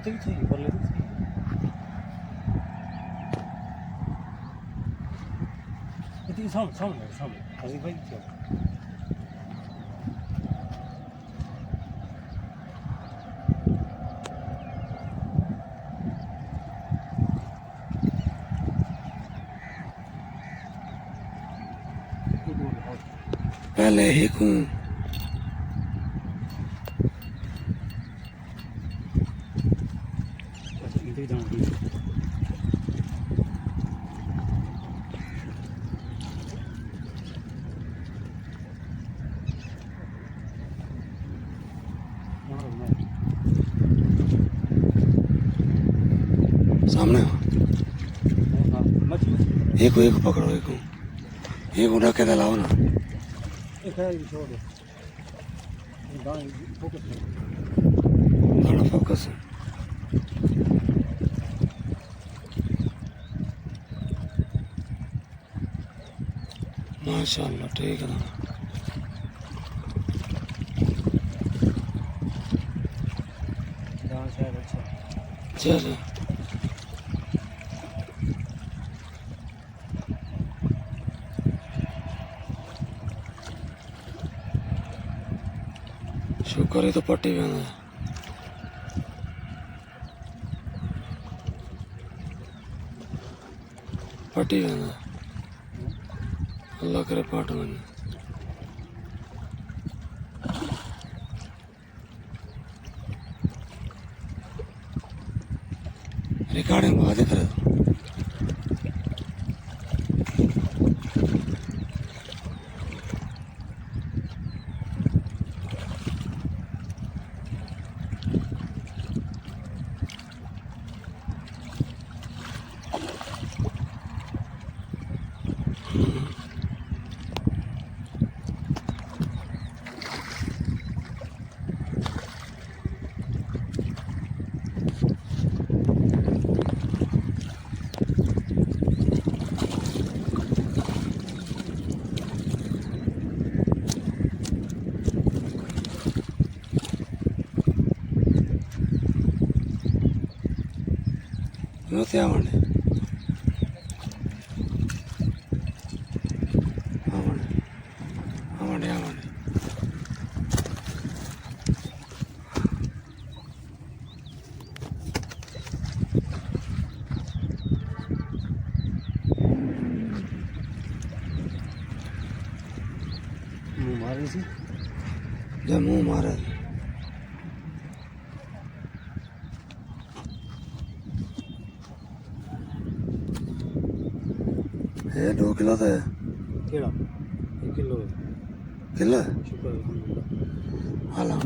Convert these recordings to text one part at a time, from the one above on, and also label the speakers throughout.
Speaker 1: ਉੱਤੇ ਵੀ ਸਹੀ ਪਰਲੇ ਵੀ ਸਹੀ ਇਤਨੀ ਸਾਹਮਣੇ ਅਸੀਂ ਭਾਈ ਕਿਉਂ
Speaker 2: पहले ही को
Speaker 1: इधर जाऊंगी
Speaker 2: सामने हो एक पकड़ो एक उड़ा के लाओ ना
Speaker 1: एक है छोड़ दो दाएं फोकस
Speaker 2: थोड़ा फोकस माशाल्लाह ठीक है ना
Speaker 1: दाएं शायद अच्छा
Speaker 2: चल शुक्र है तो पट्टी बंद है पट्टी बंद है अल्लाह करे पाट बने रिकॉर्डिंग बहुत है फिर Nothing I want.
Speaker 1: मारे सी
Speaker 2: जब मुँह मारे ये 2 किलो तो है
Speaker 1: केड़ा 1 किलो है
Speaker 2: किलो है
Speaker 1: शुक्र अल्हम्दुलिल्लाह
Speaker 2: हाला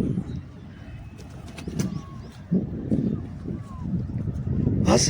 Speaker 2: बस